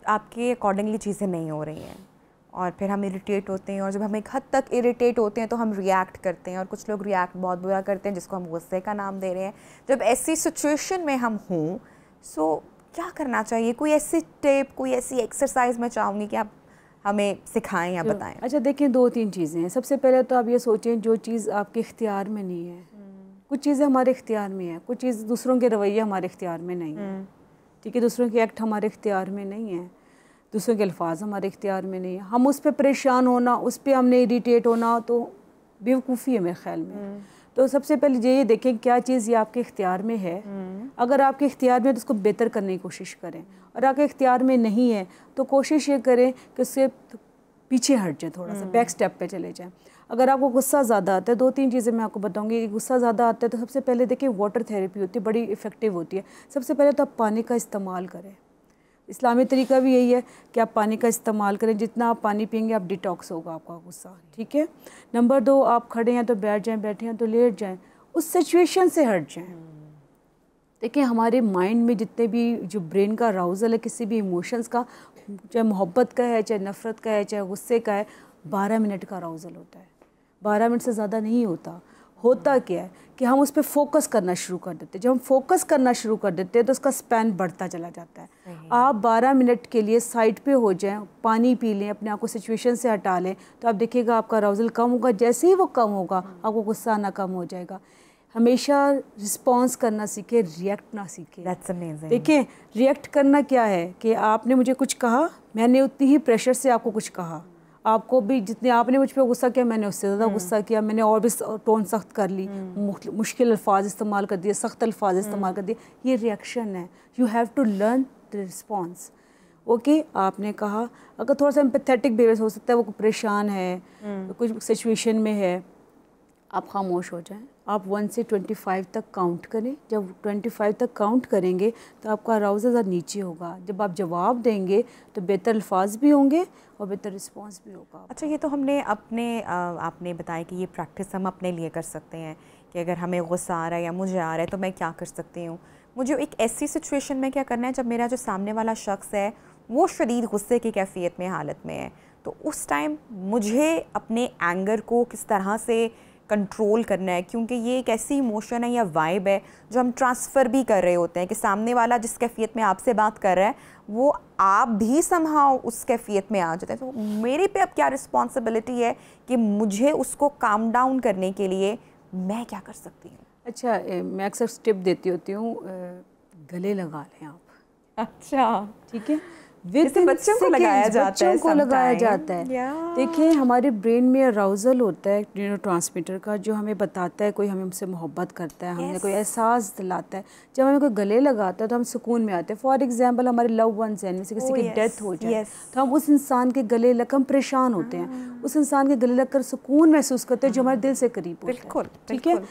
आपके अकॉर्डिंगली चीज़ें नहीं हो रही हैं और फिर हम इरिटेट होते हैं, और जब हम एक हद तक इरिटेट होते हैं तो हम रिएक्ट करते हैं, और कुछ लोग रिएक्ट बहुत बुरा करते हैं जिसको हम गुस्से का नाम दे रहे हैं। जब ऐसी सिचुएशन में हम हों, सो क्या करना चाहिए? कोई ऐसी टिप, कोई ऐसी एक्सरसाइज मैं चाहूँगी कि आप हमें सिखाएं या बताएं। अच्छा देखिए, 2-3 चीज़ें हैं। सबसे पहले तो आप ये सोचें जो चीज़ आपके इख्तियार में नहीं है, कुछ चीज़ें हमारे इख्तियार में है, कुछ चीज़ दूसरों के रवैये हमारे इख्तियार में नहीं है, ठीक है। दूसरों के एक्ट हमारे इख्तियार में नहीं है, दूसरों के अल्फाज हमारे इख्तियार में नहीं है। हम उस पर परेशान होना, उस पर हमने इरिटेट होना तो बेवकूफ़ी है मेरे ख्याल में। तो सबसे पहले ये देखें क्या चीज़ ये आपके इख्तियार में है। अगर आपके इख्तियार में है तो उसको बेहतर करने की कोशिश करें, और आपके इख्तियार में नहीं है तो कोशिश ये करें कि उससे पीछे हट जाए, थोड़ा सा बैक स्टेप पे चले जाएं। अगर आपको गुस्सा ज़्यादा आता है, 2-3 चीज़ें मैं आपको बताऊंगी। गुस्सा ज़्यादा आता है तो सबसे पहले देखिए वाटर थेरेपी होती है, बड़ी इफ़ेक्टिव होती है। सबसे पहले तो आप पानी का इस्तेमाल करें। इस्लामी तरीका भी यही है कि आप पानी का इस्तेमाल करें, जितना आप पानी पिएंगे आप डिटॉक्स होगा आपका गुस्सा, ठीक है। नंबर 2, आप खड़े हैं तो बैठ जाएं, बैठे हैं तो लेट जाएं, उस सिचुएशन से हट जाएं। देखिए हमारे माइंड में जितने भी जो ब्रेन का अराउजल है किसी भी इमोशंस का, चाहे मोहब्बत का है, चाहे नफ़रत का है, चाहे गुस्से का है, 12 मिनट का अराउजल होता है। 12 मिनट से ज़्यादा नहीं होता। होता क्या है कि हम उस पर फोकस करना शुरू कर देते हैं। जब हम फोकस करना शुरू कर देते हैं तो उसका स्पैन बढ़ता चला जाता है। आप 12 मिनट के लिए साइड पे हो जाएं, पानी पी लें, अपने आप को सिचुएशन से हटा लें, तो आप देखिएगा आपका अराउजल कम होगा। जैसे ही वो कम होगा आपको गुस्सा आना कम हो जाएगा। हमेशा रिस्पॉन्स करना सीखे, रिएक्ट ना सीखे। That's amazing. देखिए रिएक्ट करना क्या है कि आपने मुझे कुछ कहा, मैंने उतनी ही प्रेशर से आपको कुछ कहा, आपको भी जितने आपने मुझ पर गुस्सा किया मैंने उससे ज़्यादा गुस्सा किया, मैंने और भी टोन सख्त कर ली, मुश्किल अल्फाज इस्तेमाल कर दिए, सख्त अल्फाज इस्तेमाल कर दिए। ये रिएक्शन है। You have to learn the response. Okay, आपने कहा, अगर थोड़ा सा एम्पैथेटिक बिहेवियर हो सकता है, वो परेशान है, कुछ सिचुएशन में है, आप खामोश हो जाएं। आप 1 से 25 तक काउंट करें। जब 25 तक काउंट करेंगे तो आपका अराउज़ल ज़रा नीचे होगा। जब आप जवाब देंगे तो बेहतर अल्फाज भी होंगे और बेहतर रिस्पांस भी होगा। अच्छा, ये तो हमने अपने आपने बताया कि ये प्रैक्टिस हम अपने लिए कर सकते हैं कि अगर हमें गुस्सा आ रहा है या मुझे आ रहा है तो मैं क्या कर सकती हूँ। मुझे एक ऐसी सिचुएशन में क्या करना है जब मेरा जो सामने वाला शख्स है वो शदीद गुस्से की कैफियत में हालत में है, तो उस टाइम मुझे अपने एंगर को किस तरह से कंट्रोल करना है, क्योंकि ये एक ऐसी इमोशन है या वाइब है जो हम ट्रांसफ़र भी कर रहे होते हैं कि सामने वाला जिस कैफियत में आपसे बात कर रहा है वो आप भी समहाउ उस कैफियत में आ जाते हैं। तो मेरे पे अब क्या रिस्पॉन्सिबिलिटी है कि मुझे उसको काम डाउन करने के लिए मैं क्या कर सकती हूँ? अच्छा, मैं अक्सर टिप देती होती हूँ, गले लगा लें आप। अच्छा, ठीक है, बच्चों को लगाया जाता है। देखिए हमारे ब्रेन में अराउजल होता है न्यूरोट्रांसमीटर का, जो हमें बताता है कोई हमें हमसे मोहब्बत करता है, हमें कोई एहसास दिलाता है। जब हमें कोई गले लगाता है तो हम सुकून में आते हैं। फॉर एग्जांपल हमारे लव वंस हैं, जैसे किसी की डेथ हो जाए तो हम उस इंसान के गले लग हम परेशान होते हैं, उस इंसान के गले लगकर सुकून महसूस करते हैं जो हमारे दिल से करीब होता है। ठीक है,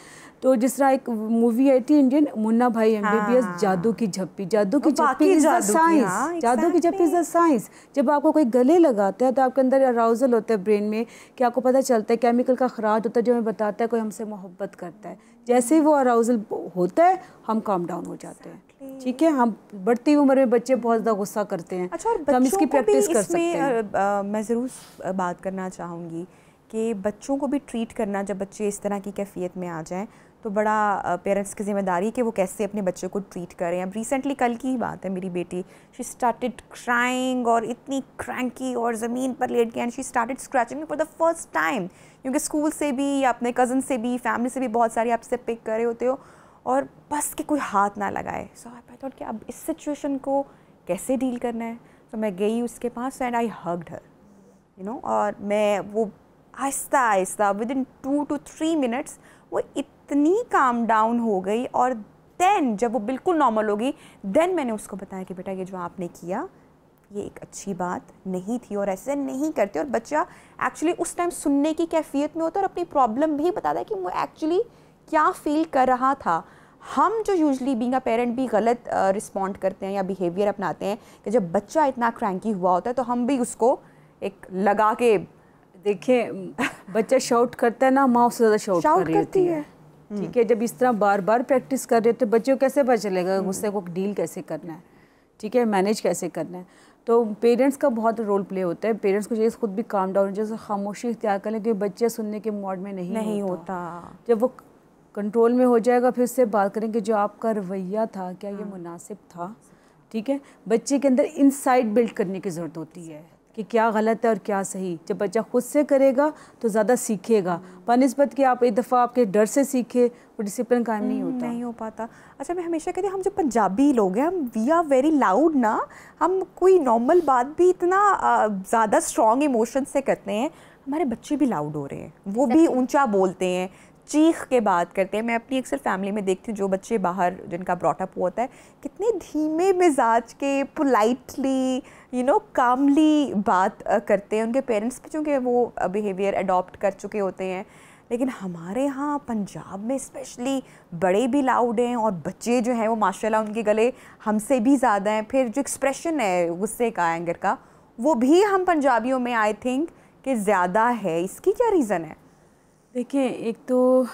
तो जिस तरह एक मूवी आई थी इंडियन, मुन्ना भाई एमबीबीएस, जादू की झप्पी। जादू की झप्पी इज द साइंस, जादू की झप्पी इज द साइंस। जब आपको कोई गले लगाता है तो आपके अंदर अराउजल होता है ब्रेन में कि आपको पता चलता है, केमिकल का खराज होता है जो हमें बताता है कोई हमसे मोहब्बत करता है। जैसे ही वो अराउजल होता है हम काम डाउन हो जाते हैं। ठीक है, हम बढ़ती उम्र में बच्चे बहुत ज़्यादा गुस्सा करते हैं। अच्छा, और तो हम इसकी प्रैक्टिस कर सकते हैं। मैं ज़रूर बात करना चाहूँगी कि बच्चों को भी ट्रीट करना, जब बच्चे इस तरह की कैफियत में आ जाएं तो बड़ा पेरेंट्स की जिम्मेदारी कि वो कैसे अपने बच्चों को ट्रीट करें। अब रिसेंटली कल की ही बात है, मेरी बेटी शी स्टार्टेड क्राइंग और इतनी क्रैंकी और ज़मीन पर लेट गई and she started scratching for the first time, क्योंकि स्कूल से भी या अपने कज़न से भी फैमिली से भी बहुत सारी आपसे पिक कर रहे होते हो और बस कि कोई हाथ ना लगाए। सो आई थॉट कि अब इस सिचुएशन को कैसे डील करना है। तो मैं गई उसके पास and I hugged her, you know, और मैं वो Aahista Aahista within 2 to 3 minutes वो इतनी काम डाउन हो गई। और देन जब वो बिल्कुल नॉर्मल होगी, देन मैंने उसको बताया कि बेटा ये जो आपने किया ये एक अच्छी बात नहीं थी और ऐसे नहीं करते। और बच्चा एक्चुअली उस टाइम सुनने की कैफियत में होता है और अपनी प्रॉब्लम भी बताता है कि वो एक्चुअली क्या फील कर रहा था। हम जो यूजली बीइंग अ पेरेंट भी गलत रिस्पॉन्ड करते हैं या बिहेवियर अपनाते हैं कि जब बच्चा इतना क्रैंकी हुआ होता है तो हम भी उसको एक लगा के, देखिए बच्चा शाउट करता है ना, माँ उससे ज़्यादा शाउट कर रही होती है। ठीक है, जब इस तरह बार बार प्रैक्टिस कर रहे हो तो बच्चे को कैसे पता चलेगा गुस्से को डील कैसे करना है, ठीक है, मैनेज कैसे करना है। तो पेरेंट्स का बहुत रोल प्ले होता है। पेरेंट्स को चाहिए खुद भी काम डाउन, जैसे खामोशी इख्तियार कर लें, क्योंकि बच्चे सुनने के मोड में नहीं होता। जब वो कंट्रोल में हो जाएगा फिर उससे बात करें कि जो आपका रवैया था क्या ये मुनासिब था। ठीक है, बच्चे के अंदर इनसाइट बिल्ड करने की ज़रूरत होती है कि क्या गलत है और क्या सही। जब बच्चा खुद से करेगा तो ज़्यादा सीखेगा, बनिस्बत कि आप एक दफ़ा आपके डर से सीखे, वो डिसिप्लिन कायम नहीं हो पाता। अच्छा, मैं हमेशा कहती हूँ हम जो पंजाबी लोग हैं, हम वी आर वेरी लाउड ना, हम कोई नॉर्मल बात भी इतना ज़्यादा स्ट्रॉन्ग इमोशन से करते हैं। हमारे बच्चे भी लाउड हो रहे हैं, वो भी ऊंचा बोलते हैं, चीख के बात करते हैं। मैं अपनी अक्सर फैमिली में देखती हूँ जो बच्चे बाहर जिनका ब्रॉटअप होता है, कितने धीमे मिजाज के, पोलाइटली कामली बात करते हैं। उनके पेरेंट्स भी चूँकि वो बिहेवियर अडॉप्ट कर चुके होते हैं। लेकिन हमारे यहाँ पंजाब में स्पेशली बड़े भी लाउड हैं और बच्चे जो हैं वो माशाल्लाह उनके गले हमसे भी ज़्यादा हैं। फिर जो एक्सप्रेशन है गुस्से का, एंगर का, वो भी हम पंजाबियों में आई थिंक कि ज़्यादा है। इसकी क्या रीज़न है? देखिए, एक तो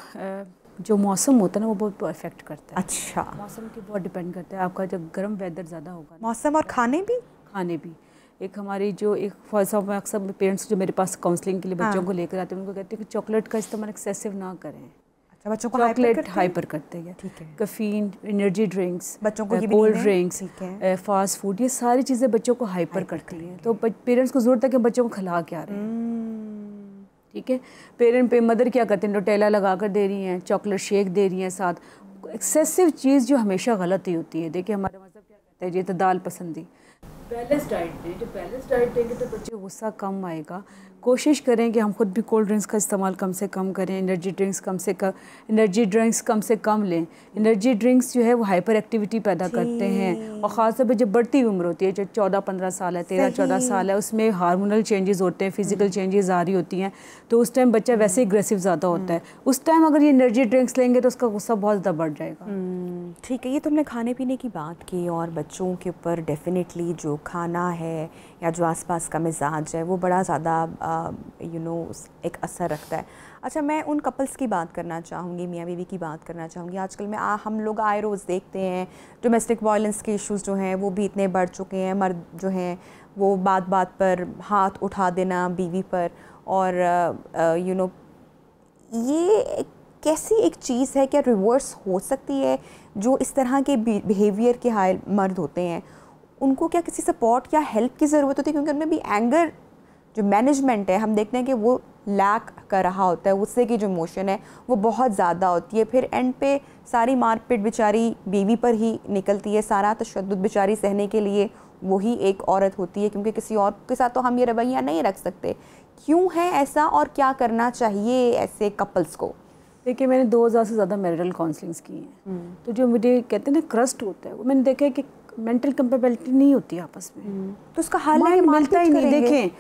जो मौसम होता है ना वो बहुत इफेक्ट करता है। अच्छा, मौसम के बहुत डिपेंड करता है। आपका जब गर्म वेदर ज़्यादा होगा, मौसम और खाने भी एक हमारी जो एक फॉर एग्जाम्पल अक्सर पेरेंट्स जो मेरे पास काउंसलिंग के लिए बच्चों को लेकर आते हैं, उनको कहते हैं कि चॉकलेट का इस्तेमाल एक्सेसिव ना करें। अच्छा, बच्चों को चॉकलेट हाइपर करते हैं। ठीक है। कैफीन, एनर्जी ड्रिंक्स, बच्चों को कोल्ड ड्रिंक्स, फास्ट फूड, ये सारी चीज़ें बच्चों को हाइपर करती हैं। तो पेरेंट्स को ज़रूरत है कि बच्चों को खिला क्या रहे हैं। ठीक है, मदर क्या करते हैं, नोटेला लगा कर दे रही हैं, चॉकलेट शेक दे रही हैं साथ। एक्सेसिव चीज़ जो हमेशा गलत ही होती है। देखिए, हमारा मज़हब क्या कहता है, ये तो दाल पसंदी। बैलेंस डाइट दें, जब बैलेंस डाइट देंगे तो बच्चे गुस्सा कम आएगा। कोशिश करें कि हम खुद भी कोल्ड ड्रिंक्स का इस्तेमाल कम से कम करें, एनर्जी ड्रिंक्स कम से कम लें। एनर्जी ड्रिंक्स जो है वो हाइपर एक्टिविटी पैदा करते हैं, और ख़ासतौर पर जब बढ़ती उम्र होती है, जो 14-15 साल है, 13-14 साल है, उसमें हार्मोनल चेंजेस होते हैं, फिजिकल चेंजेस आ रही होती हैं, तो उस टाइम बच्चा वैसे ही एग्रेसिव ज़्यादा होता है। उस टाइम अगर ये एनर्जी ड्रिंक्स लेंगे तो उसका गुस्सा बहुत ज़्यादा बढ़ जाएगा। ठीक है, ये तुमने खाने पीने की बात की, और बच्चों के ऊपर डेफिनेटली जो खाना है या जो आसपास का मिजाज है वो बड़ा ज़्यादा एक असर रखता है। अच्छा, मैं उन कपल्स की बात करना चाहूँगी, मियाँ बीवी की बात करना चाहूँगी। आजकल में हम लोग आए रोज़ देखते हैं डोमेस्टिक वायलेंस के इश्यूज़ जो हैं वो भी इतने बढ़ चुके हैं। मर्द जो हैं वो बात बात पर हाथ उठा देना बीवी पर, और ये कैसी एक चीज़ है, क्या रिवर्स हो सकती है? जो इस तरह के बिहेवियर के हाल मर्द होते हैं उनको क्या किसी सपोर्ट या हेल्प की ज़रूरत होती है? क्योंकि उनमें भी एंगर जो मैनेजमेंट है हम देखते हैं कि वो लैक कर रहा होता है, गुस्से की जो इमोशन है वो बहुत ज़्यादा होती है। फिर एंड पे सारी मारपीट बेचारी बीवी पर ही निकलती है, सारा तशद्दुद बेचारी सहने के लिए वही एक औरत होती है, क्योंकि किसी और के साथ तो हम ये रवैया नहीं रख सकते। क्यों है ऐसा और क्या करना चाहिए ऐसे कपल्स को? देखिए, मैंने 2000 से ज़्यादा मैरिटल काउंसलिंग्स की हैं, तो जो मुझे कहते हैं ना क्रस्ट होता है, वो मैंने देखा है कि मेंटल कंपेबिलिटी नहीं होती आपस में, तो उसका हल है मिलता ही नहीं। देखें,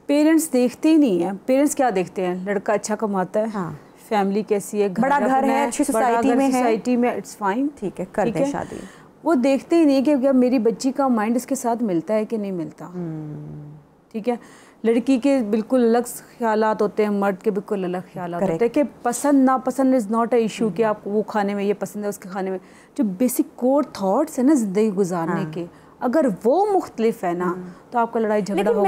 पेरेंट्स देखते ही नहीं है। पेरेंट्स क्या देखते हैं, लड़का अच्छा कमाता है, हाँ, फैमिली कैसी है, बड़ा घर है, अच्छी सोसाइटी में इट्स फाइन, ठीक है, कर दें शादी। वो देखते ही नहीं कि क्या मेरी बच्ची का माइंड इसके साथ मिलता है कि नहीं मिलता। ठीक है, लड़की के बिल्कुल अलग ख्यालात होते हैं, मर्द के बिल्कुल अलग ख्यालात होते हैं कि पसंद नापसंद इज़ नॉट अ इशू कि आप वो खाने में ये पसंद है, उसके खाने में जो बेसिक कोर थॉट्स है ना ज़िंदगी गुजारने के, अगर वो मुख्तलिफ है ना तो आपका लड़ाई झगड़ा होगा।